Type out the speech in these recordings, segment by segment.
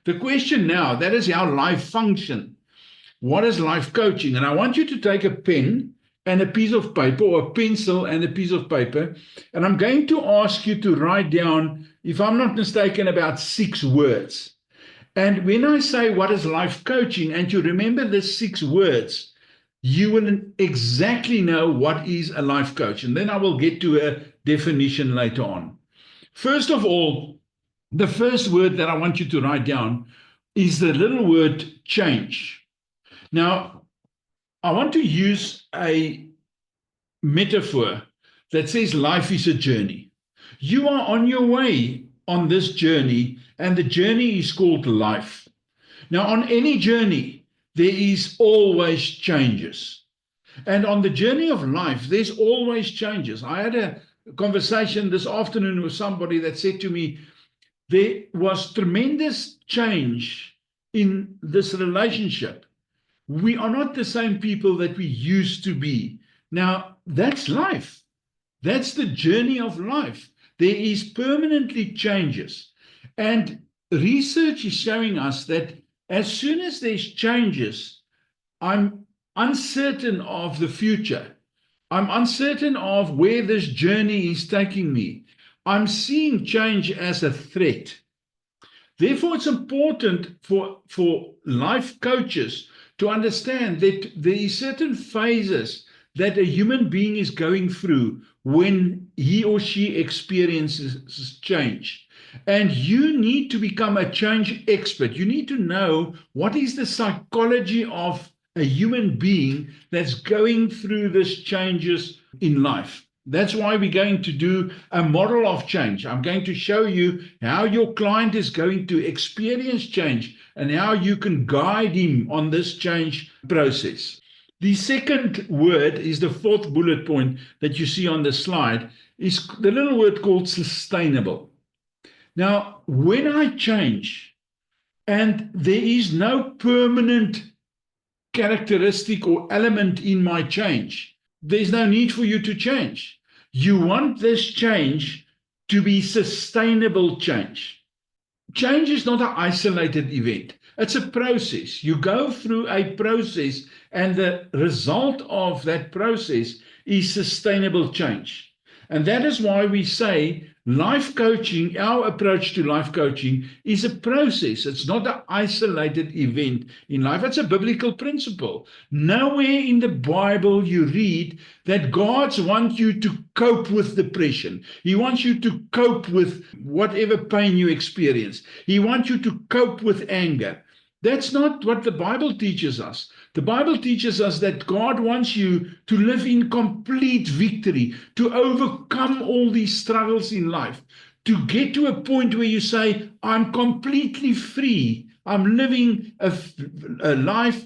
The question now, that is how life functions. What is life coaching? And I want you to take a pen and a piece of paper, or a pencil and a piece of paper, and I'm going to ask you to write down, if I'm not mistaken, about 6 words. And when I say what is life coaching, and you remember the 6 words, you will exactly know what is a life coach. And then I will get to a definition later on. First of all, the first word that I want you to write down is the little word change. Now, I want to use a metaphor that says life is a journey. You are on your way on this journey, and the journey is called life. Now, on any journey, there is always changes. And on the journey of life, there's always changes. I had a conversation this afternoon with somebody that said to me, there was tremendous change in this relationship. We are not the same people that we used to be. Now, that's life. That's the journey of life. There is permanently changes. And research is showing us that as soon as there's changes, I'm uncertain of the future. I'm uncertain of where this journey is taking me. I'm seeing change as a threat. Therefore, it's important for life coaches to understand that there are certain phases that a human being is going through when he or she experiences change. And you need to become a change expert. You need to know what is the psychology of a human being that's going through these changes in life. That's why we're going to do a model of change. I'm going to show you how your client is going to experience change and how you can guide him on this change process. The second word is the 4th bullet point that you see on the slide, is the little word called sustainable. Now, when I change and there is no permanent characteristic or element in my change, there's no need for you to change. You want this change to be sustainable change. Change is not an isolated event. It's a process. You go through a process, and the result of that process is sustainable change. And that is why we say life coaching, our approach to life coaching, is a process. It's not an isolated event in life. It's a biblical principle. Nowhere in the Bible you read that God wants you to cope with depression. He wants you to cope with whatever pain you experience. He wants you to cope with anger. That's not what the Bible teaches us. The Bible teaches us that God wants you to live in complete victory, to overcome all these struggles in life, to get to a point where you say, I'm completely free. I'm living a life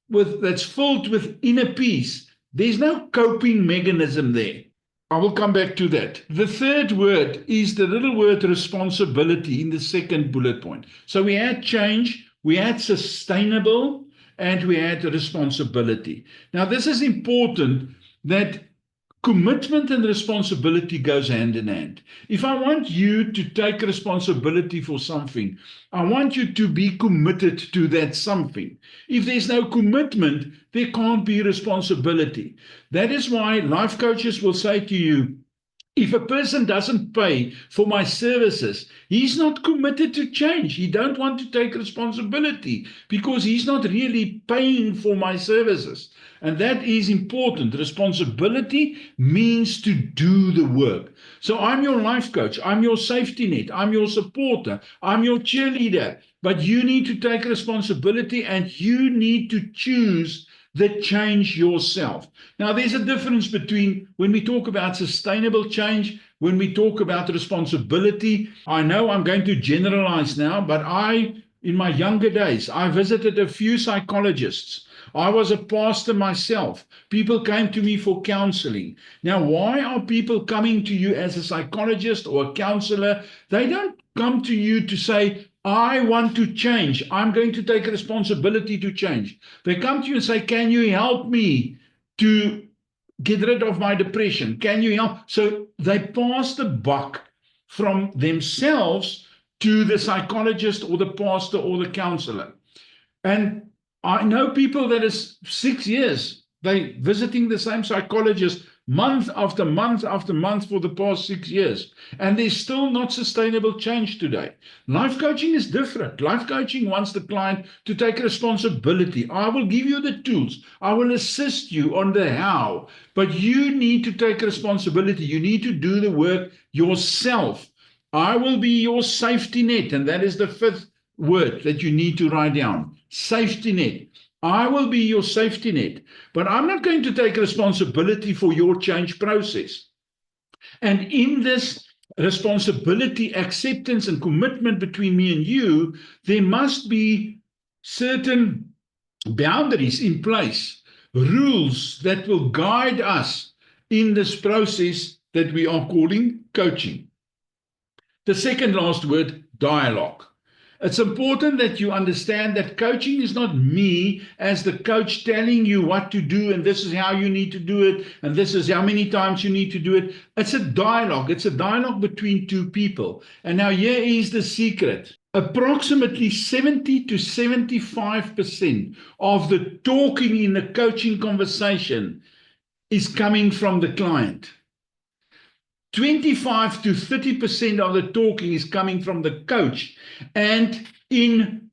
that's filled with inner peace. There's no coping mechanism there. I will come back to that. The third word is the little word responsibility in the second bullet point. So we had change, we had sustainable, and we had responsibility. Now, this is important, that commitment and responsibility goes hand in hand. If I want you to take responsibility for something, I want you to be committed to that something. If there's no commitment, there can't be responsibility. That is why life coaches will say to you, if a person doesn't pay for my services, he's not committed to change. He don't want to take responsibility because he's not really paying for my services. And that is important. Responsibility means to do the work. So I'm your life coach. I'm your safety net. I'm your supporter. I'm your cheerleader. But you need to take responsibility, and you need to choose the change yourself. Now, there's a difference between when we talk about sustainable change, when we talk about responsibility. I know I'm going to generalize now, but in my younger days, I visited a few psychologists. I was a pastor myself. People came to me for counseling. Now, why are people coming to you as a psychologist or a counselor? They don't come to you to say, I want to change. I'm going to take responsibility to change. They come to you and say, can you help me to get rid of my depression? Can you help? So they pass the buck from themselves to the psychologist or the pastor or the counselor. And I know people that is 6 years, they visiting the same psychologist month after month after month for the past 6 years. And there's still not sustainable change today. Life coaching is different. Life coaching wants the client to take responsibility. I will give you the tools. I will assist you on the how. But you need to take responsibility. You need to do the work yourself. I will be your safety net. And that is the fifth word that you need to write down. Safety net. I will be your safety net, but I'm not going to take responsibility for your change process. And in this responsibility, acceptance, and commitment between me and you, there must be certain boundaries in place, rules that will guide us in this process that we are calling coaching. The second last word, dialogue. It's important that you understand that coaching is not me as the coach telling you what to do, and this is how you need to do it, and this is how many times you need to do it. It's a dialogue. It's a dialogue between two people. And now here is the secret. Approximately 70 to 75% of the talking in the coaching conversation is coming from the client. 25 to 30% of the talking is coming from the coach. And in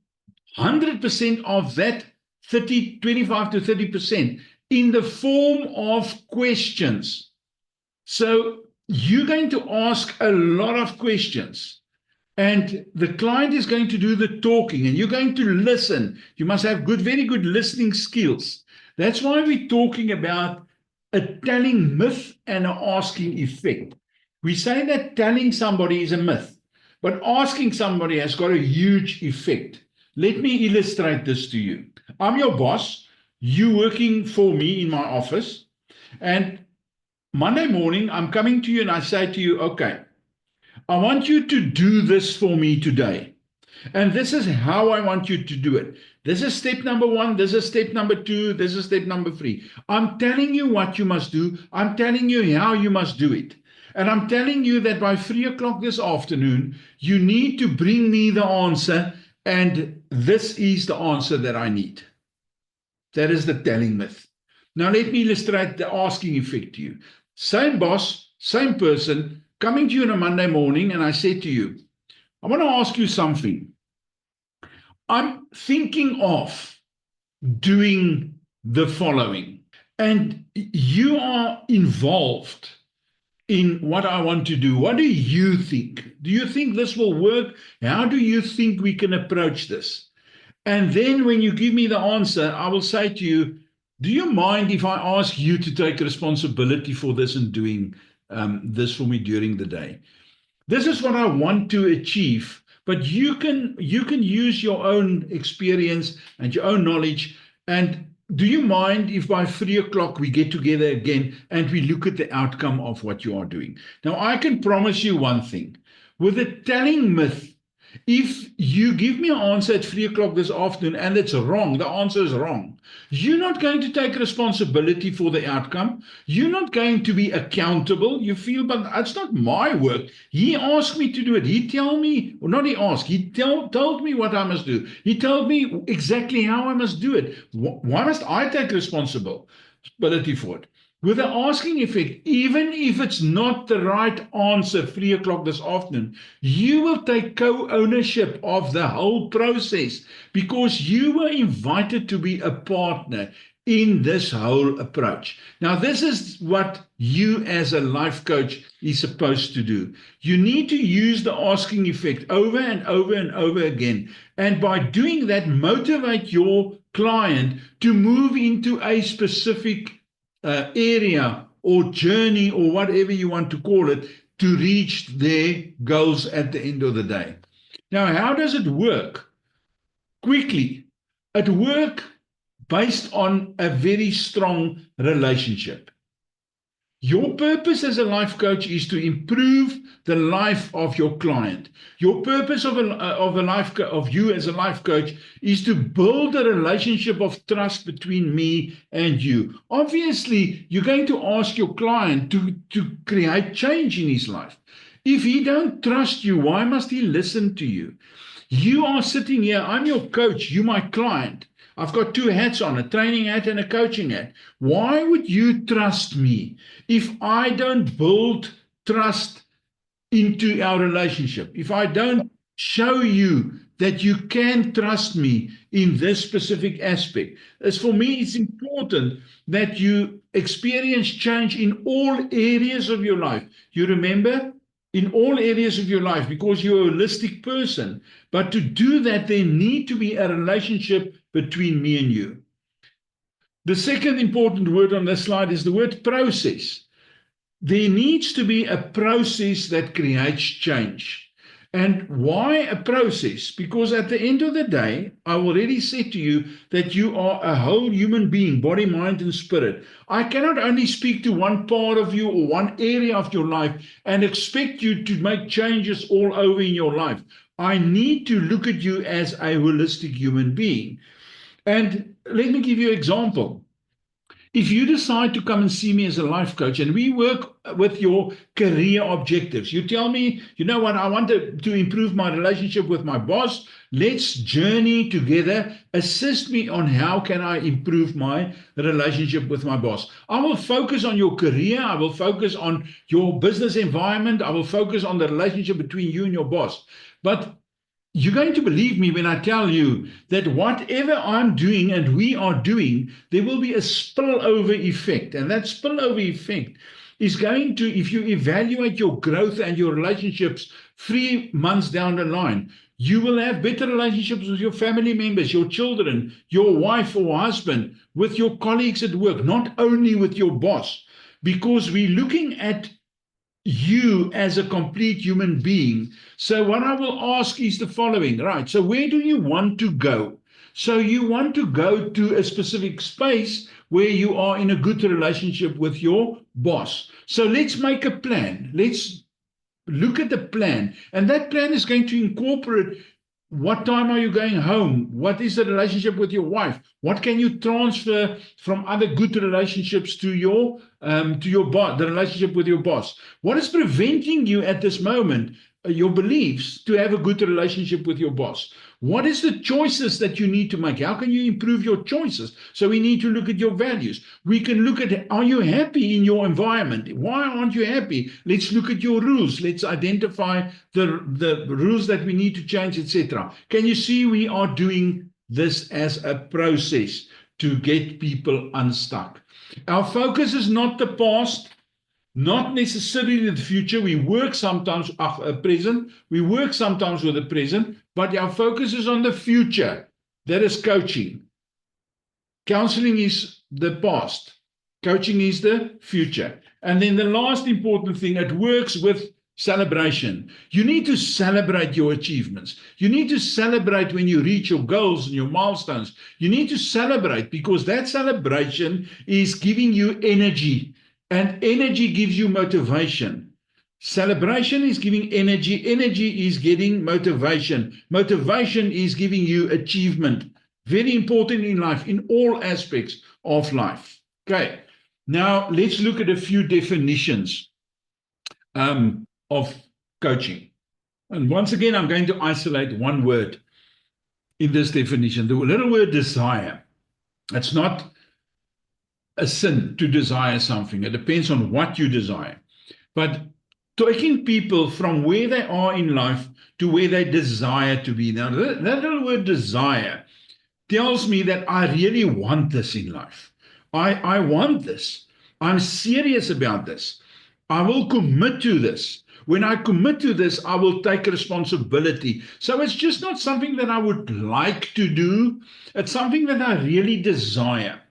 100% of that 25 to 30% in the form of questions. So you're going to ask a lot of questions. And the client is going to do the talking, and you're going to listen. You must have very good listening skills. That's why we're talking about a telling myth and an asking effect. We say that telling somebody is a myth, but asking somebody has got a huge effect. Let me illustrate this to you. I'm your boss. You working for me in my office. And Monday morning, I'm coming to you and I say to you, okay, I want you to do this for me today. And this is how I want you to do it. This is step number 1. This is step number 2. This is step number 3. I'm telling you what you must do. I'm telling you how you must do it. And I'm telling you that by 3 o'clock this afternoon, you need to bring me the answer, and this is the answer that I need. That is the telling myth. Now let me illustrate the asking effect to you. Same boss, same person, coming to you on a Monday morning, and I said to you, I want to ask you something. I'm thinking of doing the following, and you are involved in what I want to do. What do you think? Do you think this will work? How do you think we can approach this? And then when you give me the answer, I will say to you, do you mind if I ask you to take responsibility for this and doing this for me during the day? This is what I want to achieve, but you can use your own experience and your own knowledge. And do you mind if by 3 o'clock we get together again and we look at the outcome of what you are doing? Now, I can promise you one thing. With the telling myth, if you give me an answer at 3 o'clock this afternoon and it's wrong, the answer is wrong, you're not going to take responsibility for the outcome. You're not going to be accountable. You feel, but it's not my work. He asked me to do it. He told me, or not he asked, he told me what I must do. He told me exactly how I must do it. Why must I take responsibility for it? With the asking effect, even if it's not the right answer 3 o'clock this afternoon, you will take co-ownership of the whole process because you were invited to be a partner in this whole approach. Now, this is what you as a life coach is supposed to do. You need to use the asking effect over and over and over again. And by doing that, motivate your client to move into a specific area or journey or whatever you want to call it to reach their goals at the end of the day. Now, how does it work? Quickly, it works based on a very strong relationship. Your purpose as a life coach is to improve the life of your client. Your purpose of you as a life coach is to build a relationship of trust between me and you. Obviously, you're going to ask your client to create change in his life. If he don't trust you, why must he listen to you? You are sitting here, I'm your coach, you my client. I've got two hats on, a training hat and a coaching hat. Why would you trust me if I don't build trust into our relationship? If I don't show you that you can trust me in this specific aspect? As for me, it's important that you experience change in all areas of your life. You remember? In all areas of your life, because you're a holistic person. But to do that, there need to be a relationship between me and you. The second important word on this slide is the word process. There needs to be a process that creates change. And why a process? Because at the end of the day, I already said to you that you are a whole human being, body, mind, and spirit. I cannot only speak to one part of you or one area of your life and expect you to make changes all over in your life. I need to look at you as a holistic human being. And let me give you an example. If you decide to come and see me as a life coach and we work with your career objectives, you tell me, you know what, I want to improve my relationship with my boss. Let's journey together. Assist me on how can I improve my relationship with my boss. I will focus on your career. I will focus on your business environment. I will focus on the relationship between you and your boss. But you're going to believe me when I tell you that whatever I'm doing and we are doing, there will be a spillover effect. And that spillover effect is going to, if you evaluate your growth and your relationships 3 months down the line, you will have better relationships with your family members, your children, your wife or husband, with your colleagues at work, not only with your boss, because we're looking at you as a complete human being. So what I will ask is the following, right? So where do you want to go? So you want to go to a specific space where you are in a good relationship with your boss. So let's make a plan. Let's look at the plan. And that plan is going to incorporate what time are you going home? What is the relationship with your wife? What can you transfer from other good relationships to your boss, the relationship with your boss? What is preventing you at this moment, your beliefs, to have a good relationship with your boss? What is the choices that you need to make? How can you improve your choices? So we need to look at your values. We can look at, are you happy in your environment? Why aren't you happy? Let's look at your rules. Let's identify the rules that we need to change, etc. Can you see we are doing this as a process to get people unstuck? Our focus is not the past, not necessarily the future. We work sometimes present. We work sometimes with the present, but our focus is on the future. That is coaching. Counseling is the past. Coaching is the future. And then the last important thing, it works with celebration. You need to celebrate your achievements. You need to celebrate when you reach your goals and your milestones. You need to celebrate, because that celebration is giving you energy. And energy gives you motivation. Celebration is giving energy. Energy is getting motivation. Motivation is giving you achievement. Very important in life, in all aspects of life. Okay, now let's look at a few definitions of coaching. And once again, I'm going to isolate one word in this definition, the little word desire. It's not a sin to desire something. It depends on what you desire. But taking people from where they are in life to where they desire to be. Now, that little word desire tells me that I really want this in life. I want this. I'm serious about this. I will commit to this. When I commit to this, I will take responsibility. So it's just not something that I would like to do. It's something that I really desire.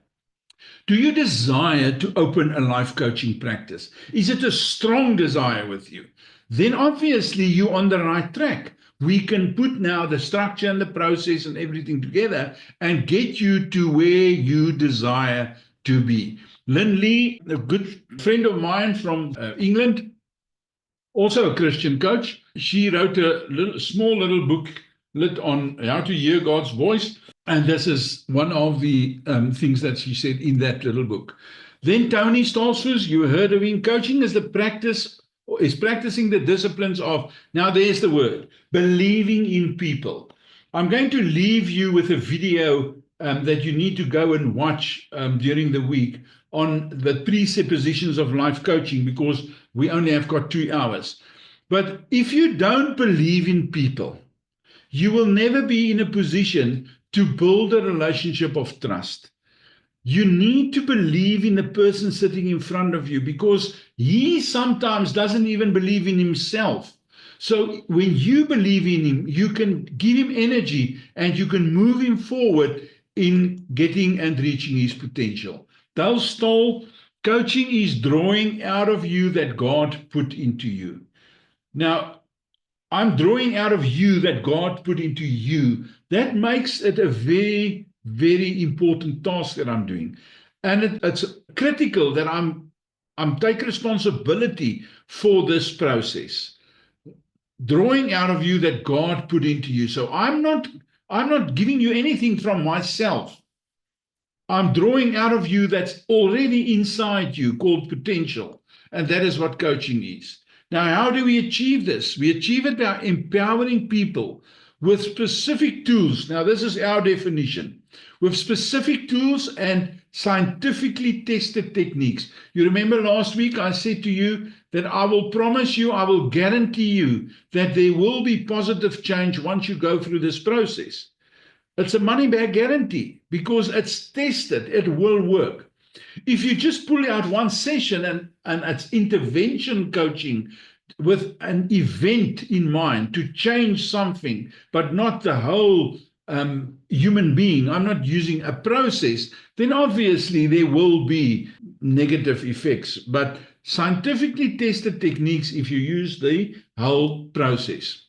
Do you desire to open a life coaching practice? Is it a strong desire with you? Then obviously you're on the right track. We can put now the structure and the process and everything together and get you to where you desire to be. Lynn Lee, a good friend of mine from England, also a Christian coach, she wrote a small little book on how to hear God's voice. And this is one of the things that she said in that little book. Then Tony Stoltzfus, you heard of him. Coaching is the practice is practicing the disciplines of, now there's the word, believing in people. I'm going to leave you with a video that you need to go and watch during the week on the presuppositions of life coaching, because we only have got 2 hours. But if you don't believe in people, you will never be in a position to build a relationship of trust. You need to believe in the person sitting in front of you, because he sometimes doesn't even believe in himself. So when you believe in him, you can give him energy and you can move him forward in getting and reaching his potential. Dale Stoll, coaching is drawing out of you that God put into you. Now, I'm drawing out of you that God put into you. That makes it a very, very important task that I'm doing. And it's critical that I'm taking responsibility for this process. Drawing out of you that God put into you. So I'm not giving you anything from myself. I'm drawing out of you that's already inside you, called potential. And that is what coaching is. Now, how do we achieve this? We achieve it by empowering people with specific tools. Now, this is our definition. With specific tools and scientifically tested techniques. You remember last week I said to you that I will promise you, I will guarantee you that there will be positive change once you go through this process. It's a money-back guarantee because it's tested. It will work. If you just pull out one session and it's intervention coaching with an event in mind to change something, but not the whole human being, I'm not using a process, then obviously there will be negative effects. But scientifically tested techniques, if you use the whole process.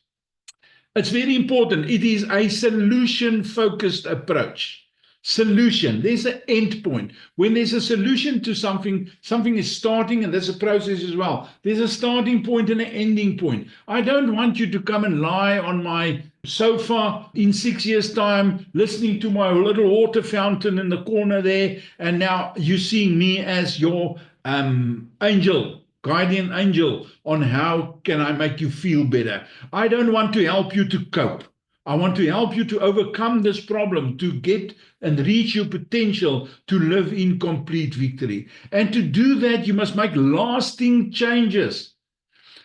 It's very important. It is a solution-focused approach. Solution. There's an end point. When there's a solution to something, something is starting, and there's a process as well. There's a starting point and an ending point. I don't want you to come and lie on my sofa in 6 years' time, listening to my little water fountain in the corner there, and now you're seeing me as your angel, guardian angel, on how can I make you feel better. I don't want to help you to cope. I want to help you to overcome this problem, to get and reach your potential, to live in complete victory. And to do that, you must make lasting changes.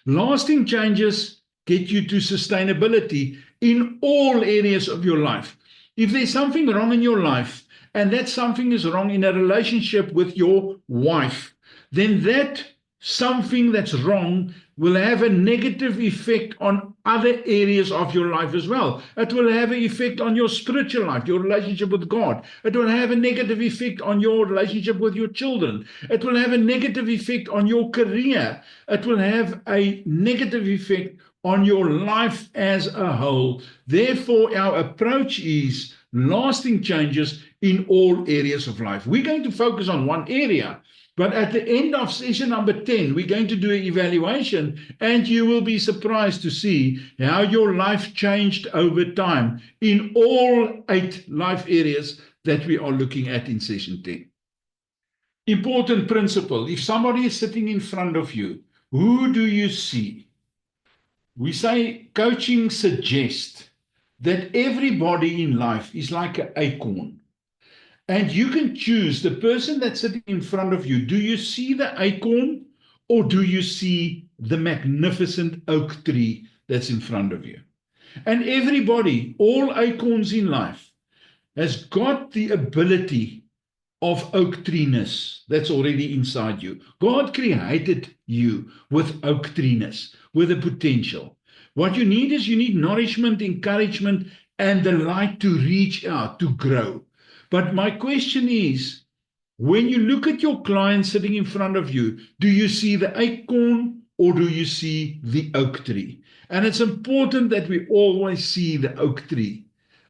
Lasting changes get you to sustainability in all areas of your life. If there's something wrong in your life, and that something is wrong in a relationship with your wife, then that something that's wrong will have a negative effect on other areas of your life as well. It will have an effect on your spiritual life, your relationship with God. It will have a negative effect on your relationship with your children. It will have a negative effect on your career. It will have a negative effect on your life as a whole. Therefore, our approach is lasting changes in all areas of life. We're going to focus on one area. But at the end of session number 10, we're going to do an evaluation, and you will be surprised to see how your life changed over time in all 8 life areas that we are looking at in session 10. Important principle. If somebody is sitting in front of you, who do you see? We say coaching suggests that everybody in life is like an acorn. And you can choose the person that's sitting in front of you. Do you see the acorn, or do you see the magnificent oak tree that's in front of you? And everybody, all acorns in life, has got the ability of oak tree-ness that's already inside you. God created you with oak tree-ness, with a potential. What you need is you need nourishment, encouragement, and the light to reach out, to grow. But my question is, when you look at your client sitting in front of you, do you see the acorn or do you see the oak tree? And it's important that we always see the oak tree.